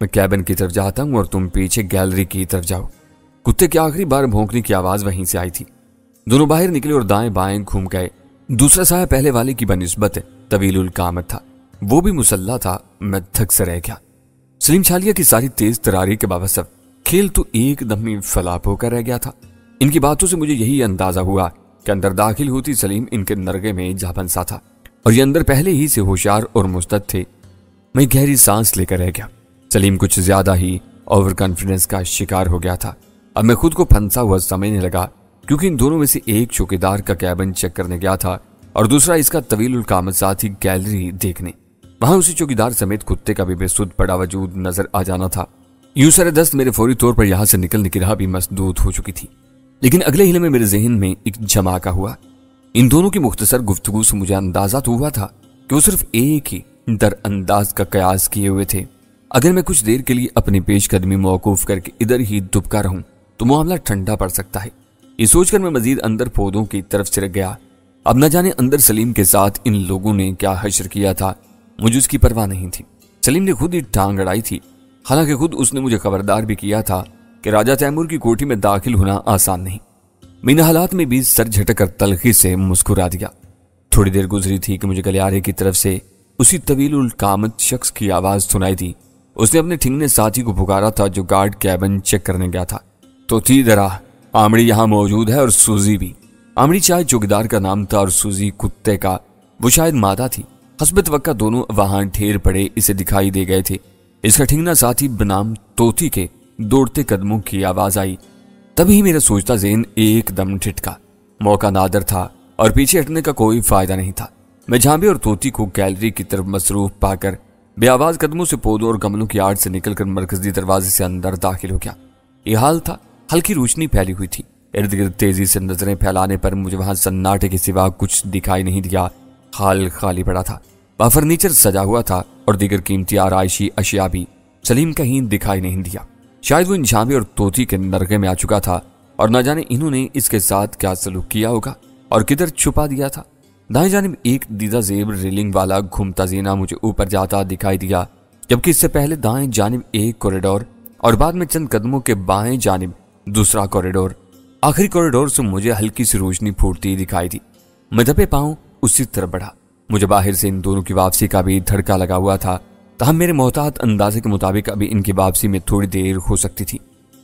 मैं कैबिन की तरफ जाता हूँ और तुम पीछे गैलरी की तरफ जाओ। कुत्ते की आखिरी बार भौंकने की आवाज वहीं से आई थी। दोनों बाहर निकले और दाएं बाएं घूम गए। दूसरा साया पहले वाले की बनिस्बत तवीलुल कामत था। वो भी मुसल्ला था। मैं थक से रह गया। सलीम छालिया की सारी तेज तरारी के बावजूद खेल तो एकदम ही फलाप होकर रह गया था। इनकी बातों से मुझे यही अंदाजा हुआ कि अंदर दाखिल होती सलीम इनके नरगे में जा बंसा था और ये अंदर पहले ही से होशियार और मुस्तैद थे। मैं गहरी सांस लेकर रह गया। सलीम कुछ ज्यादा ही ओवर कॉन्फिडेंस का शिकार हो गया था। अब मैं खुद को फंसा हुआ समझने लगा, क्योंकि इन दोनों में से एक चौकीदार का कैबिन चेक करने गया था और दूसरा इसका तवीलुल कामत साथी गैलरी देखने। वहां उसी चौकीदार समेत कुत्ते का भी बेसुध पड़ा वजूद नजर आ जाना था। यूं सरे दस्त मेरे फौरी तौर पर यहां से निकलने की राह भी मसदूद हो चुकी थी। लेकिन अगले हिले में मेरे जहन में एक झमाका हुआ। इन दोनों की मुख्तसर गुफ्तगू से मुझे अंदाजा तो हुआ था कि वो सिर्फ एक ही दरअंदाज का कयास किए हुए थे। अगर मैं कुछ देर के लिए अपनी पेशकदमी मौकूफ करके इधर ही दुबका रहूं तो मामला ठंडा पड़ सकता है। ये सोचकर मैं मजीद अंदर पौधों की तरफ सिरक गया। अब न जाने अंदर सलीम के साथ इन लोगों ने क्या हश्र किया था, मुझे उसकी परवाह नहीं थी। सलीम ने खुद ही टांग अड़ाई थी। हालांकि खुद उसने मुझे खबरदार भी किया था कि राजा तैमूर की कोठी में दाखिल होना आसान नहीं। मैंने हालात में भी सर झटकर तलखी से मुस्कुरा दिया। थोड़ी देर गुजरी थी कि मुझे गलियारे की तरफ से उसी तवीलुल कामत शख्स की आवाज सुनाई दी। उसने अपने ठिंगने साथी को पुकारा था जो गार्ड कैबिन चेक करने गया था। तो थी दरा, आमड़ी यहां मौजूद है और सूजी भी। आमड़ी शायद चौकीदार का नाम था और सूजी कुत्ते का, वो शायद मादा थी। हस्बत वक्का दोनों वहां ढेर पड़े इसे दिखाई दे गए थे। इसका ठिंगना साथी बनाम तोती के दौड़ते कदमों की आवाज आई। तभी मेरा सोचता ज़हन एकदम ठिठका। मौका नादर था और पीछे हटने का कोई फायदा नहीं था। मैं झांबे और तोती को गैलरी की तरफ मसरूफ पाकर बेआवाज कदमों से पौधों और गमलों की आड़ से निकलकर मरकजी दरवाजे से अंदर दाखिल हो गया। ये हाल था। हल्की रोशनी फैली हुई थी। इर्द गिर्द तेजी से नजरें फैलाने पर मुझे वहां सन्नाटे के सिवा कुछ दिखाई नहीं दिया। हाल खाली पड़ा था। वहां फर्नीचर सजा हुआ था और दीगर कीमती आराइशी अशिया भी। सलीम कहीं दिखाई नहीं दिया। शायद वो इन झांबे और तोती के नरगे में आ चुका था और न जाने इन्होंने इसके साथ क्या सलूक किया होगा और किधर छुपा दिया था। दाएं जानिब एक दीदा जेब रेलिंग वाला घूमता जीना मुझे ऊपर जाता दिखाई दिया, जबकि इससे पहले दाएं जानिब एक कॉरिडोर और बाद में चंद कदमों के बाएं जानिब दूसरा कॉरिडोर। आखिरी कॉरिडोर से मुझे हल्की सी रोशनी फूटती दिखाई दी। मैं दबे पांव उसी तरफ बढ़ा। मुझे बाहर से इन दोनों की वापसी का भी धड़का लगा हुआ था, तहम मेरे मोहतात अंदाजे के मुताबिक अभी इनकी वापसी में थोड़ी देर हो सकती थी।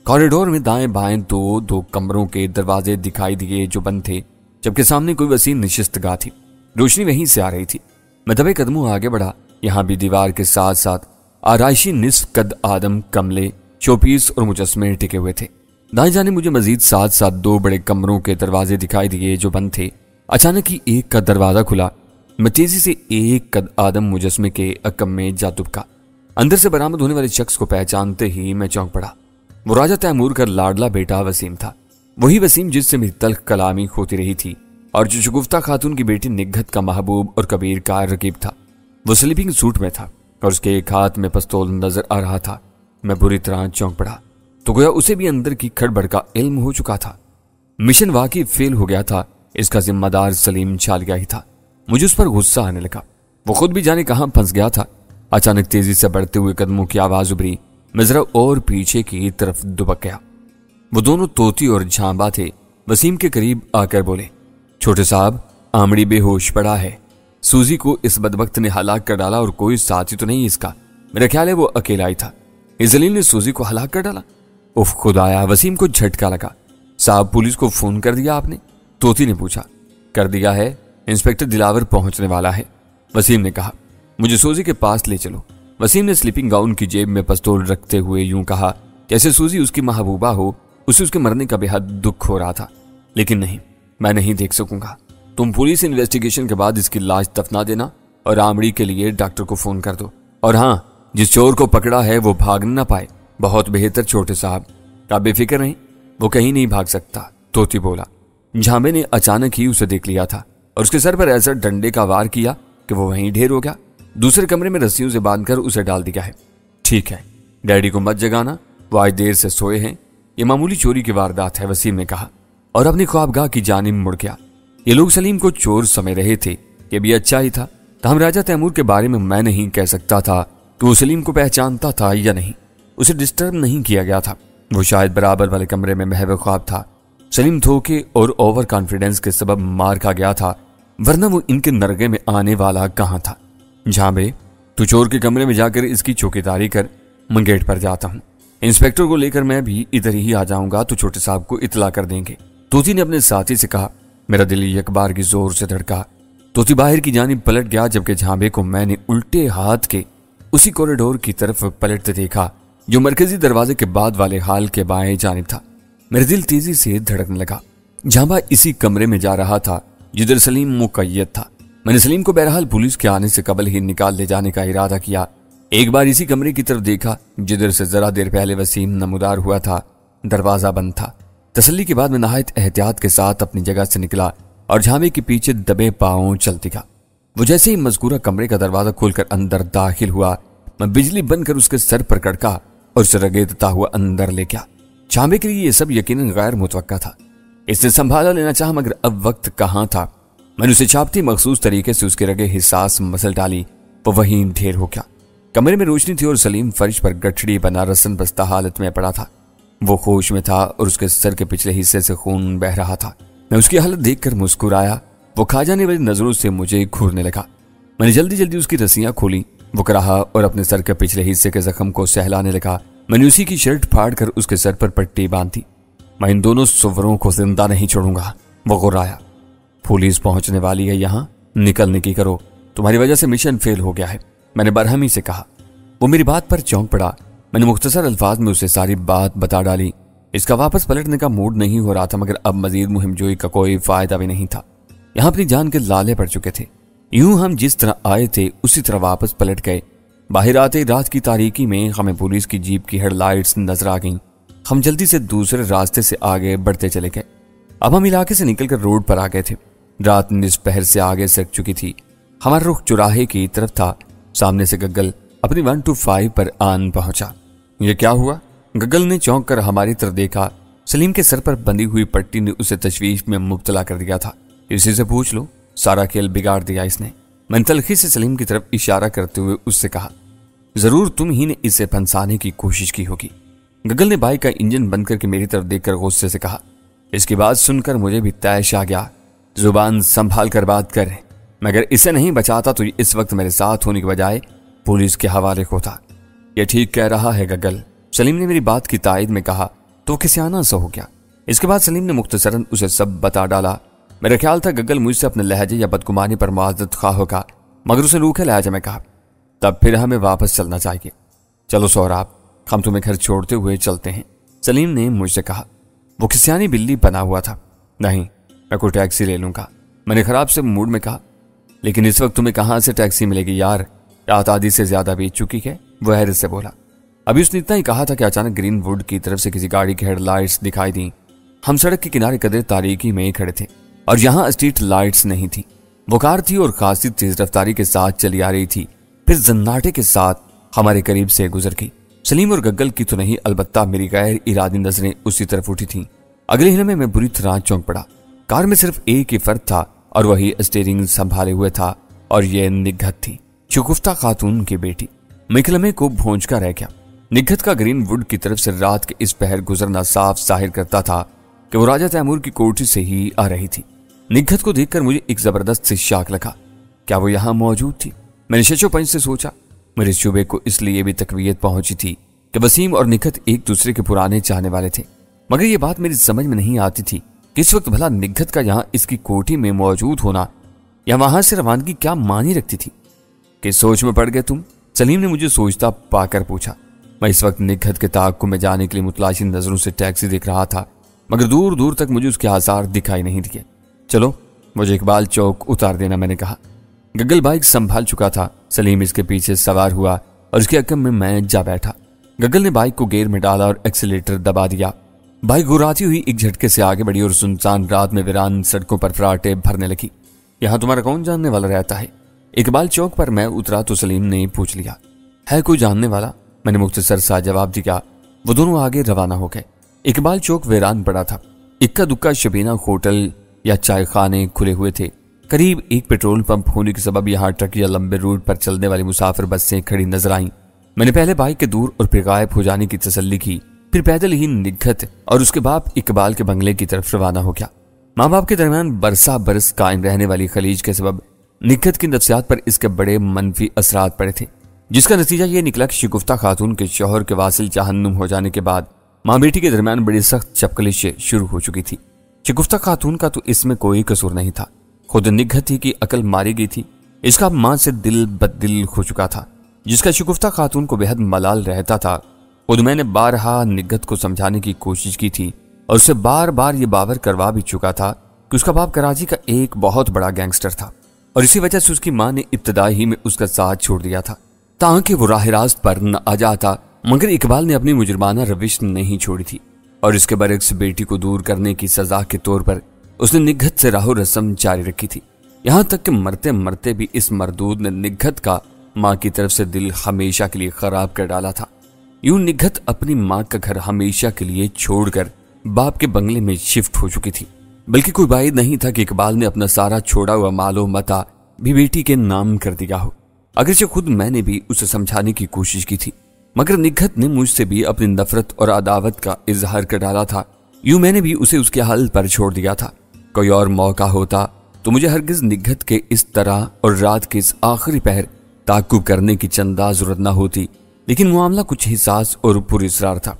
कॉरिडोर में दाएं बाएं दो कमरों के दरवाजे दिखाई दिए जो बंद थे, जबकि सामने कोई वसीम नशिस्तगाह थी। रोशनी वहीं से आ रही थी। मैं दबे कदमों आगे बढ़ा। यहाँ भी दीवार के साथ साथ आराइशी निस्फ कद आदम कमले, शोपीस और मुजस्मे टिके हुए थे। दाएं जाने मुझे मजीद साथ साथ दो बड़े कमरों के दरवाजे दिखाई दिए जो बंद थे। अचानक ही एक का दरवाजा खुला। मैं तेजी से एक कद आदम मुजस्मे के अकम में जा दुबका। अंदर से बरामद होने वाले शख्स को पहचानते ही मैं चौंक पड़ा। वो राजा तैमूर का लाडला बेटा वसीम था। वही वसीम जिससे मेरी तल्ख कलामी होती रही थी और जो शगुफ्ता खातून की बेटी निग्घत का महबूब और कबीर का रकीब था। वो स्लीपिंग सूट में था और उसके एक हाथ में पिस्तौल नजर आ रहा था। मैं बुरी तरह चौंक पड़ा तो गोया उसे भी अंदर की खड़बड़ का इल्म हो चुका था। मिशन वाकई फेल हो गया था। इसका जिम्मेदार सलीम छालिया ही था। मुझे उस पर गुस्सा आने लगा। वो खुद भी जाने कहां फंस गया था। अचानक तेजी से बढ़ते हुए कदमों की आवाज उभरी। मैं जरा और पीछे की तरफ दुबक गया। वो दोनों तोती और झांबा थे। वसीम के करीब आकर बोले, छोटे साहब, आमड़ी बेहोश पड़ा है। सूजी को इस बदबख्त ने हलाक कर डाला और कोई साथी तो नहीं इसका। मेरा ख्याल है वो अकेला ही था। इस जलील ने सूजी को हलाक कर डाला। उफ खुदाया, वसीम को झटका लगा। साहब, पुलिस को फोन कर दिया आपने? तोती ने पूछा। कर दिया है, इंस्पेक्टर दिलावर पहुंचने वाला है, वसीम ने कहा। मुझे सूजी के पास ले चलो। वसीम ने स्लीपिंग गाउन की जेब में पिस्तौल रखते हुए यूं कहा जैसे सूजी उसकी महबूबा हो। उसे उसके मरने का बेहद दुख हो रहा था। लेकिन नहीं, मैं नहीं देख सकूंगा। तुम पुलिस इन्वेस्टिगेशन के बाद इसकी लाश दफना देना और आमड़ी के लिए डॉक्टर को फोन कर दो। और हाँ, जिस चोर को पकड़ा है वो भाग न पाए। बहुत बेहतर छोटे साहब, आप बेफिक्र नहीं, वो कहीं नहीं भाग सकता, तोती बोला। झांबे ने अचानक ही उसे देख लिया था और उसके सर पर ऐसा डंडे का वार किया कि वो वहीं ढेर हो गया। दूसरे कमरे में रस्सियों से बांधकर उसे डाल दिया है। ठीक है, डैडी को मत जगाना, वो आज देर से सोए हैं। ये मामूली चोरी की वारदात है, वसीम ने कहा और अपनी ख्वाबगाह की जानिब मुड़ गया। ये लोग सलीम को चोर समझ रहे थे। ये भी अच्छा ही था। तहम राजा तैमूर के बारे में मैं नहीं कह सकता था कि वो सलीम को पहचानता था या नहीं। उसे डिस्टर्ब नहीं किया गया था। वो शायद बराबर वाले कमरे में महव ख्वाब था। सलीम धोखे और ओवर कॉन्फिडेंस के सबब मार खा गया था, वरना वो इनके नरगे में आने वाला कहां था। झांबे, तू चोर के कमरे में जाकर इसकी चौकीदारी कर, मैं गेट पर जाता हूं। इंस्पेक्टर को लेकर मैं भी इधर ही आ जाऊंगा तो छोटे साहब को इतला कर देंगे। तोती ने अपने साथी से कहा। मेरा दिल यकबार की जोर से धड़का। तोती बाहर की जानिब पलट गया, जबकि झांबे को मैंने उल्टे हाथ के उसी कॉरिडोर की तरफ पलटते देखा जो मरकजी दरवाजे के बाद वाले हाल के बाएं जानिब था। मेरा दिल तेजी से धड़कने लगा। झांबा इसी कमरे में जा रहा था जिधर सलीम मुकय्यद था। मैंने सलीम को बहरहाल पुलिस के आने से कबल ही निकाल ले जाने का इरादा किया। एक बार इसी कमरे की तरफ देखा जिधर से जरा देर पहले वसीम नमूदार हुआ था। दरवाजा बंद था। तसल्ली के बाद मैं नहायत एहतियात के साथ अपनी जगह से निकला और झांबे के पीछे दबे पांव चल दिखा। वो जैसे ही मज़कूरा कमरे का दरवाजा खोलकर अंदर दाखिल हुआ, मैं बिजली बंद कर उसके सर पर कड़का और उसे रगेदता हुआ अंदर ले गया। झांबे के लिए यह सब यकीनन गैर मुतवक्का था। इसने संभाला लेना चाहा, मगर अब वक्त कहां था। मैंने उसे चापती मखसूस तरीके से उसके रगे हिसास मसल डाली। वो वहीं ढेर हो गया। कमरे में रोशनी थी और सलीम फर्श पर गठड़ी बना रसन बस्ता हालत में पड़ा था। वो होश में था और उसके सर के पिछले हिस्से से खून बह रहा था। मैं उसकी हालत देखकर मुस्कुराया। वो खा जाने वाली नजरों से मुझे घूरने लगा। मैंने जल्दी जल्दी उसकी रस्सियां खोली। वो कराहा और अपने सर के पिछले हिस्से के जख्म को सहलाने लगा। मैंने उसी की शर्ट फाड़कर उसके सर पर पट्टी बांधी। मैं इन दोनों सुवरों को जिंदा नहीं छोड़ूंगा, वो गुर्राया। पुलिस पहुंचने वाली है, यहां निकलने की करो, तुम्हारी वजह से मिशन फेल हो गया है, मैंने बरहमी से कहा। वो मेरी बात पर चौंक पड़ा। मैंने मुख्तसर अल्फाज में उसे सारी बात बता डाली। इसका वापस पलटने का मूड नहीं हो रहा था, मगर अब मजीद मुहिमजोई का कोई फायदा भी नहीं था। यहां अपनी जान के लाले पड़ चुके थे। यूं हम जिस तरह आए थे उसी तरह वापस पलट गए। बाहर आते रात की तारीकी में हमें पुलिस की जीप की हेडलाइट्स नजर आ गईं। हम जल्दी से दूसरे रास्ते से आगे बढ़ते चले गए। अब हम इलाके से निकलकर रोड पर आ गए थे। रात निस्पहर से आगे सक चुकी थी। हमारा रुख चौराहे की तरफ था। सामने से गग्गल अपनी 125 पर आन पहुंचा। यह क्या हुआ? गग्गल ने चौंक कर हमारी तरफ देखा। सलीम के सर पर बंधी हुई पट्टी ने उसे तशवीश में मुब्तला कर दिया था। इसी से पूछ लो, सारा खेल बिगाड़ दिया इसने। मैंने तलखी से सलीम की तरफ इशारा करते हुए उससे कहा, जरूर तुम ही ने इसे फंसाने की कोशिश की होगी। गग्गल ने बाइक का इंजन बंद करके मेरी तरफ देखकर गुस्से से कहा। इसकी बात सुनकर मुझे भी तैश आ गया। जुबान संभाल कर बात कर, मगर इसे नहीं बचाता तो इस वक्त मेरे साथ होने के बजाय पुलिस के हवाले होता। यह ठीक कह रहा है गग्गल, सलीम ने मेरी बात की तायद में कहा। तो किसियाना सा हो गया। इसके बाद सलीम ने मुख्तसरन उसे सब बता डाला। मेरा ख्याल था गग्गल मुझसे अपने लहजे या बदगुमानी पर माजरत खा होगा, मगर उसे रूखे लहजे में कहा, तब फिर हमें वापस चलना चाहिए। चलो सोहराब, हम तुम्हें घर छोड़ते हुए चलते हैं, सलीम ने मुझसे कहा। वो खिसियानी बिल्ली बना हुआ था। नहीं, मैं कोई टैक्सी ले लूंगा, मैंने खराब से मूड में कहा। लेकिन इस वक्त तुम्हें कहां से टैक्सी मिलेगी यार, रात आधी से ज्यादा बीत चुकी है, वो हैरत से बोला। अभी उसने इतना ही कहा था कि अचानक ग्रीन वुड की तरफ से किसी गाड़ी की हेडलाइट्स दिखाई दी। हम सड़क के किनारे कदर तारीकी में खड़े थे और यहाँ स्ट्रीट लाइट्स नहीं थी। वो कार थी और खासी तेज रफ्तारी के साथ चली आ रही थी, फिर जन्नाटे के साथ हमारे करीब से गुजर गई। सलीम और गग्गल की तो नहीं, अलबत्ता मेरी गैर इरादी नजरें उसी तरफ उठी थीं। अगले हिल में मैं बुरी तरह चौंक पड़ा। कार में सिर्फ एक ही फर्द था और वही स्टीयरिंग संभाले हुए था, और ये निघत थी, शगुफ्ता खातून की बेटी। मिकलमे को भोंज का रह गया। निघत का ग्रीन वुड की तरफ से रात के इस पहर गुजरना साफ जाहिर करता था कि वो राजा तैमूर की कोठी से ही आ रही थी। निघत को देखकर मुझे एक जबरदस्त सी शाक लगा। क्या वो यहां मौजूद थी? मैंने शशो पंच से सोचा। मेरे शुबे को इसलिए भी तकवीयत पहुंची थी कि वसीम और निघत एक दूसरे के पुराने चाहने वाले थे, मगर यह बात मेरी समझ में नहीं आती थी कि इस वक्त भला निघत का यहां इसकी कोठी में मौजूद होना या वहां से रवानगी क्या मानी रखती थी। कि सोच में पड़ गए तुम? सलीम ने मुझे सोचता पाकर पूछा। मैं इस वक्त निघत के ताक़ुब में जाने के लिए मुतलाशी नजरों से टैक्सी देख रहा था, मगर दूर दूर तक मुझे उसके आसार दिखाई नहीं दिए। चलो मुझे इकबाल चौक उतार देना, मैंने कहा। गग्गल बाइक संभाल चुका था। सलीम इसके पीछे सवार हुआ और उसके अकम में मैं जा बैठा। गग्गल ने बाइक को गियर में डाला और एक्सीलेटर दबा दिया। बाइक गुर्राती हुई एक झटके से आगे बढ़ी और सुनसान रात में वीरान सड़कों पर फराटे भरने लगी। यहां तुम्हारा कौन जानने वाला रहता है? इकबाल चौक पर मैं उतरा तो सलीम ने पूछ लिया। है कोई जानने वाला? मैंने मुख्तसर सा जवाब दिया। वो दोनों आगे रवाना हो गए। इकबाल चौक वीरान पड़ा था। इक्का दुक्का शबीना होटल या चाय खाने खुले हुए थे। करीब एक पेट्रोल पंप होने के सबब यहाँ ट्रक या लंबे रूट पर चलने वाली मुसाफिर बसें खड़ी नजर आईं। میں نے پہلے بائک کے دور اور پھر غائب ہو جانے کی تسلی کی، پھر پیدل ہی نگہت اور اس کے باپ اقبال کے بنگلے کی طرف روانہ ہو گیا۔ ماں باپ کے درمیان برسا برس قائم رہنے والی خلیج کے سبب نگہت کی نفسیات پر اس کے بڑے منفی اثرات پڑے تھے، جس کا نتیجہ یہ نکلا کہ شگفتہ خاتون کے شوہر کے واصل جہنم ہو جانے کے بعد ماں بیٹی کے درمیان بڑی سخت چپکلش شروع ہو چکی تھی۔ شگفتہ خاتون کا تو اس میں کوئی قصور نہیں تھا، خود نگہت ہی کی عقل ماری گئی تھی۔ اس کا ماں سے دل بدل ہو چکا تھا، جس کا شگفتہ خاتون کو بہت ملال رہتا تھا۔ خود میں نے بارہا نگہت کو سمجھانے کی کوشش کی تھی اور اسے بار بار یہ باور کروا بھی چکا تھا کہ اس کا باپ کراچی کا ایک بہت بڑا گینگسٹر تھا اور اسی وجہ سے اس کی ماں نے ابتدائی ہی میں اس کا ساتھ چھوڑ دیا تھا تاکہ وہ راہ راست پر نہ آ جاتا، مگر اقبال نے اپنی مجرمانہ روش نہیں چھوڑی تھی اور اس کے برعکس بیٹی کو دور کرنے کی سزا کے طور پر اس نے نگہت سے راہ و رسم جاری رکھی تھی، یہاں تک کہ مرتے مرتے بھی اس مردود نے نگہت کا ماں کی طرف سے دل ہمیشہ کے لیے خراب کر ڈالا تھا۔ یوں نگہت اپنی ماں کا گھر ہمیشہ کے لیے چھوڑ کر باپ کے بنگلے میں شفٹ ہو چکی تھی، بلکہ کوئی بعید نہیں تھا کہ اقبال نے اپنا سارا چھوڑا ہوا مال و متاع بھی بیٹی کے نام کر دیا ہو۔ اگرچہ خود میں نے بھی اسے سمجھانے کی کوشش کی تھی، مگر نگہت نے مجھ سے بھی اپنی نفرت اور عداوت کا اظہار کر ڈالا تھا۔ یوں میں نے بھی اسے اس کے حال پر چھوڑ دیا تھا۔ کوئی اور موقع ہوتا تو مجھے ہرگز نگہت کے اس طرح اور رات کے اس آخری پہر تعقب کرنے کی چندہ ضرورت نہ ہوتی، لیکن معاملہ کچھ حساس اور پر اسرار تھا۔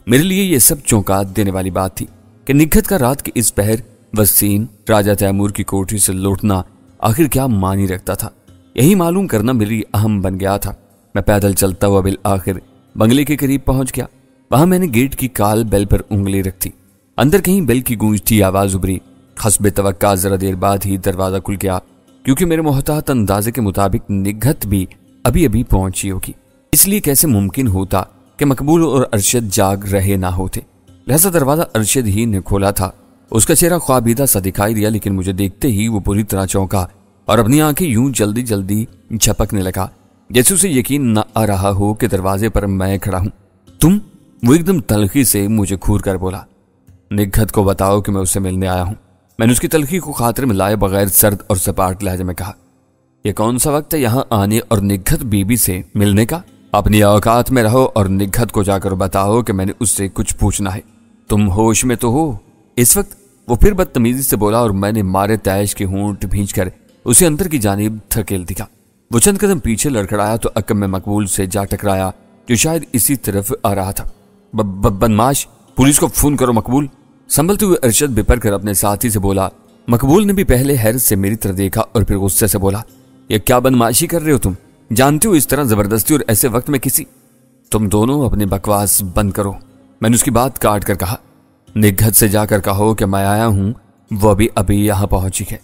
میرے لیے یہ سب چونکا دینے والی بات تھی کہ نگہت کا رات کے اس پہر وسیم راجہ تیمور کی کوٹھی سے لوٹنا آخر کیا معنی رکھتا تھا، یہی معلوم کرنا میری اہم بن گیا تھا۔ میں پیدل چلتا ہوا بالآخر بنگلے کے قریب پہنچ گیا۔ وہاں میں نے گیٹ کی کال بیل پر انگلی رکھ دی، اندر کہیں بیل کی گونجتی آواز ابھری۔ حسب توقع ذرا دیر بعد ہی دروازہ کھل گیا، کیونکہ میرے محتاط اندازے کے مطابق نگہت بھی ابھی ابھی پہنچی ہوگی، اس لیے کیسے ممکن ہوتا کہ مقبول اور ارشد جاگ رہے نہ ہوتے، لہذا دروازہ ارشد ہی نے کھولا تھا۔ اس کا چہرہ خوابیدہ سا دکھائی دیا، لیکن مجھے دیکھتے ہی وہ پوری طرح چونکا اور اپنی آنکھیں یوں جلدی جلدی جھپکنے لگا، جیسے اسے یقین نہ آ رہا ہو کہ دروازے پر میں کھڑا ہوں۔ تم؟ وہ ایک دم تلخی سے مجھے گھور کر بولا۔ نگہت کو بتاؤ کہ میں اس سے ملنے آیا ہوں۔ میں نے اس کی تلخی کو خاطر میں لائے بغیر سرد اور سپاٹ لہجے میں کہا، یہ کون سا وقت ہے یہاں آنے اور نگہت بی بی سے ملنے کا؟ اپنی اوقات میں رہو اور نگہت کو جا کر بتاؤ کہ میں نے اس سے کچھ پوچھنا ہے۔ تم ہوش میں تو ہو اس وقت؟ وہ پھر بدتمیزی سے بولا اور میں نے مارے تیش کے ہونٹ بھینچ کر اسے اندر کی جانب دھکیل دیا۔ وہ چند قدم پیچھے لڑکھڑایا تو عقب میں مقبول سے جا ٹکرایا، جو شاید اسی طرف آ رہا تھا۔ بدماش، پولیس کو فون کرو مقبول۔ سنبھلتے ہوئے ارشد بپر کر اپنے ساتھی سے بولا۔ مقبول نے بھی پہلے حیرت سے میری طرف دیکھا اور پھر غصے سے بولا، یہ کیا بدماشی کر رہے ہو تم؟ جانتے ہو اس طرح زبردستی اور ایسے وقت میں کسی؟ تم دونوں اپنی بکواس بند کرو، میں نے اس کی بات کاٹ کر کہا۔ نگہت سے جا کر کہو کہ میں آیا ہوں، وہ ابھی یہاں پہنچی ہے۔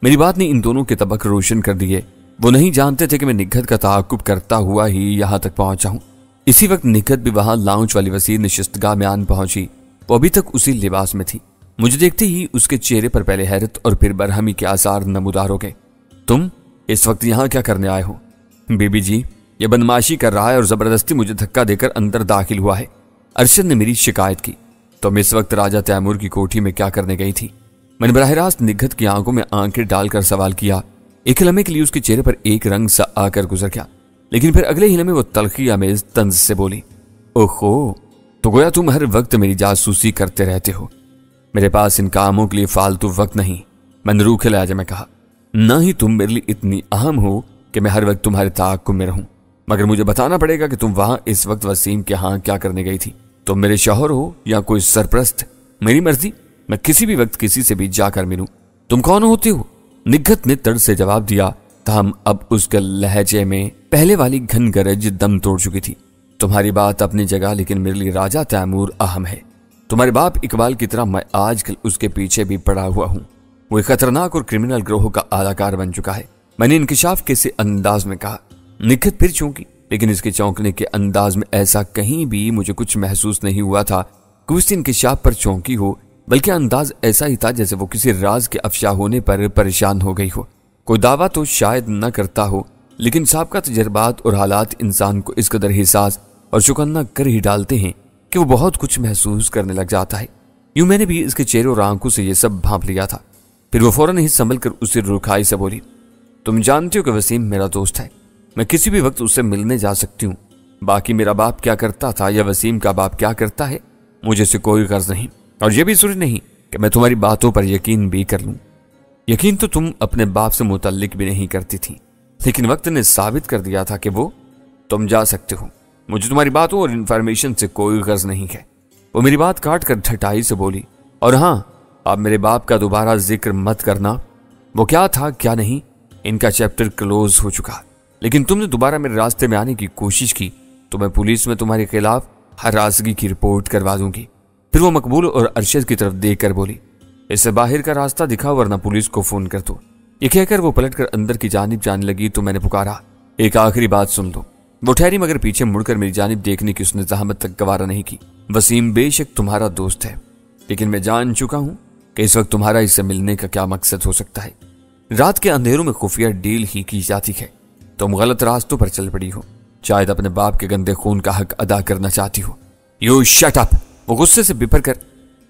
میری بات نے ان دونوں کے طبق روشن کر دیے۔ وہ نہیں جانتے تھے کہ میں نگہت کا تعاقب کرتا ہوا ہی یہاں تک پہنچا ہوں۔ اسی وقت نگہت بھی وہاں لاؤنج والی وسیع نشستگاہ میں آن پہنچی۔ وہ ابھی تک اسی لباس میں تھی۔ مجھے دیکھتے ہی اس کے چہرے پر پہلے حیرت اور پھر برہمی کے آثار نمودار ہو گئے۔ تم اس وقت یہاں کیا کرنے آئے ہو؟ بی بی جی، یہ بدماشی کر رہا ہے اور زبردستی مجھے دھکا دے کر اندر داخل ہوا ہے۔ ارشد نے میری شکایت کی۔ تم اس وقت راجہ تیمور کی کوٹھی میں کیا کرنے گئی تھی؟ میں نے براہ راست نگہت کی آنکھوں میں آنکھیں ڈال کر سوال کیا۔ ایک لمحے کے لیے اس کے چہرے پر ایک رنگ سا آ کر گزر گیا، لیکن پھر اگلے ہی لمحے وہ تلخی آمیز طنز سے بولی، اوہو، تو گویا تم ہر وقت میری جاسوسی کرتے رہتے ہو۔ میرے پاس ان کاموں کے لیے فالتو وقت نہیں، میں نے روکھے لہجے میں کہا۔ نہ ہی تم میرے لیے اتنی اہم ہو کہ میں ہر وقت تمہارے تعاقب میں رہوں، مگر مجھے بتانا پڑے گا کہ تم وہاں اس وقت وسیم کے ہاں کیا کرنے گئی تھی۔ تم میرے شوہر ہو یا کوئی سرپرست، میری مرضی، میں کسی بھی وقت کسی سے بھی جا کر ملوں۔ تم کون ہوتے ہو؟ نگہت نے تڑ سے جواب دیا، تاہم اب اس کے لہجے میں پہلے والی گھن گرج دم توڑ چکی تھی۔ تمہاری بات اپنی جگہ، لیکن میرے لیے راجہ تیمور اہم ہے۔ تمہارے باپ اقبال کی طرح میں آج کل اس کے پیچھے بھی پڑا ہوا ہوں۔ وہ ایک خطرناک اور کرمنل گروہ کا اعلی کار بن چکا ہے، میں نے انکشاف کے سے انداز میں کہا۔ نگہت پھر چونکی، لیکن اس کے چونکنے کے انداز میں ایسا کہیں بھی مجھے کچھ محسوس نہیں ہوا تھا کہ اس انکشاف پر چونکی ہو، بلکہ انداز ایسا ہی تھا جیسے وہ کسی راز کے افشا ہونے پر پریشان ہو گئی ہو۔ کوئی دعویٰ تو شاید نہ کرتا ہو، لیکن سابقہ تجربات اور حالات انسان کو اس قدر حساس اور چکنا کر ہی ڈالتے ہیں کہ وہ بہت کچھ محسوس کرنے لگ جاتا ہے۔ یوں میں نے بھی اس کے چہرے اور آنکھوں سے یہ سب بھانپ لیا تھا۔ پھر وہ فوراً ہی سنبھل کر اسے رکھائی سے بولی، تم جانتی ہو کہ وسیم میرا دوست ہے، میں کسی بھی وقت اس سے ملنے جا سکتی ہوں، باقی میرا باپ کیا کرتا تھا یا وسیم کا باپ کیا کرتا ہے مجھے سے کوئی غرض نہیں، اور یہ بھی ضروری نہیں کہ میں تمہاری باتوں پر یقین بھی کر لوں۔ یقین تو تم اپنے باپ سے متعلق بھی نہیں کرتی تھی، لیکن وقت نے ثابت کر دیا تھا کہ تم جا سکتے ہو۔ مجھے تمہاری باتوں اور انفارمیشن سے کوئی غرض نہیں ہے۔ وہ میری بات کاٹ کر ٹھٹائی سے بولی، اور ہاں، آپ میرے باپ کا دوبارہ ذکر مت کرنا۔ وہ کیا تھا کیا نہیں، ان کا چیپٹر کلوز ہو چکا، لیکن تم نے دوبارہ میرے راستے میں آنے کی کوشش کی تو میں پولیس میں تمہارے خلاف ہراسگی کی رپورٹ کروا دوں گی۔ پھر وہ مقبول اور ارشد کی طرف دیکھ کر بولی، اس سے باہر کا راستہ دکھاؤ ورنہ پولیس کو فون کر دو۔ یہ کہہ کر وہ پلٹ کر اندر کی جانب جانے لگی تو میں نے پکارا، ایک آخری بات سن لو۔ وہ ٹھہری مگر پیچھے مڑ کر میری جانب دیکھنے کی اس نے زحمت تک گوارا نہیں کی۔ وسیم بے شک تمہارا دوست ہے، لیکن میں جان چکا ہوں کہ اس وقت تمہارا اس سے ملنے کا کیا مقصد ہو سکتا ہے۔ رات کے اندھیروں میں خفیہ ڈیل ہی کی جاتی ہے۔ تم غلط راستوں پر چل پڑی ہو، شاید اپنے باپ کے گندے خون کا حق ادا کرنا چاہتی ہو۔ You shut up! وہ غصے سے بپھر کر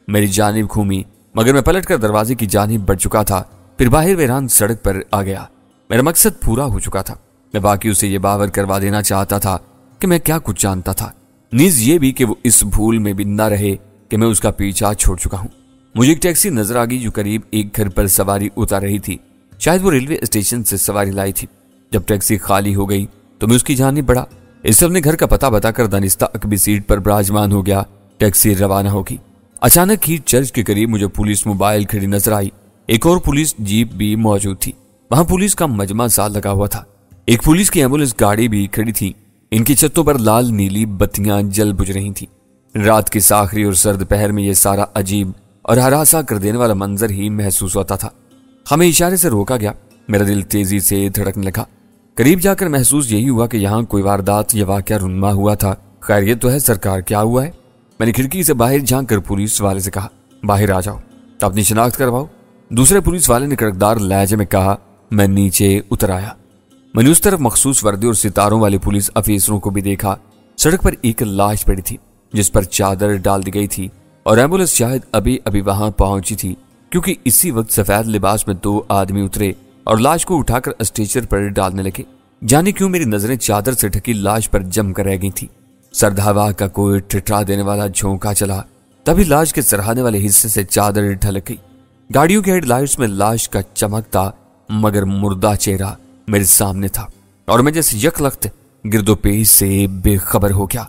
میری جانب گھومی، مگر میں پلٹ کر دروازے کی جانب بڑھ چکا تھا، پھر باہر ویران سڑک پر آ گیا۔ میرا مقصد پورا ہو چکا تھا۔ میں باقی اسے یہ باور کروا دینا چاہتا تھا کہ میں کیا کچھ جانتا تھا، نیز یہ بھی کہ وہ اس بھول میں بھی نہ رہے کہ میں اس کا پیچھا چھوڑ چکا ہوں۔ مجھے ایک ٹیکسی نظر آ گئی جو قریب ایک گھر پر سواری اتار رہی تھی، شاید وہ ریلوے اسٹیشن سے سواری لائی تھی۔ جب ٹیکسی خالی ہو گئی تو میں اس کی جانب بڑھا۔ اس سے اپنے گھر کا پتہ بتا کر دانستہ عقبی سیٹ پر براجمان ہو گیا۔ ٹیکسی روانہ ہوگی۔ اچانک ہی چرچ کے قریب مجھے پولیس موبائل کھڑی نظر آئی۔ ایک اور پولیس جیپ بھی موجود تھی۔ وہاں پولیس کا مجمع سا لگا ہوا تھا۔ ایک پولیس کی ایمبولینس گاڑی بھی کھڑی تھی۔ ان کی چھتوں پر لال نیلی بتیاں جل بجھ رہی تھیں۔ رات کی ساخری اور سرد پہر میں یہ سارا عجیب اور ہراساں کر دینے والا منظر ہی محسوس ہوتا تھا۔ ہمیں اشارے سے روکا گیا۔ میرا دل تیزی سے دھڑکنے لگا۔ قریب جا کر محسوس یہی ہوا کہ یہاں کوئی واردات یا واقعہ رونما ہوا تھا۔ خیریت تو ہے سرکار، کیا ہوا ہے؟ میں نے کھڑکی سے باہر جھانک کر پولیس والے سے کہا، باہر آ جاؤ، اپنی شناخت کرواؤ۔ دوسرے پولیس والے نے کڑکدار لہجے میں کہا۔ میں نیچے اتر آیا۔ میں نے اس طرف مخصوص وردی اور ستاروں والے پولیس افیسروں کو بھی دیکھا۔ سڑک پر ایک لاش پڑی تھی جس پر چادر ڈال دی گئی تھی، اور ایمبولینس شاید ابھی وہاں پہنچی تھی، کیونکہ اسی وقت سفید لباس میں 2 آدمی اترے اور لاش کو اٹھا کر اسٹریچر پر ڈالنے لگے۔ جانے کیوں میری نظریں چادر سے ڈھکی لاش پر جم کر رہ گئی تھی۔ سرد ہوا کا کوئی ٹھٹرا دینے والا جھونکا چلا، تبھی لاش کے سرہانے والے حصے سے چادر ڈھلک گئی۔ گاڑیوں کے ہیڈ لائٹس میں لاش کا چمکتا مگر مردہ چہرہ میرے سامنے تھا، اور میں جیسے یک لخت گرد و پیش سے بے خبر ہو گیا۔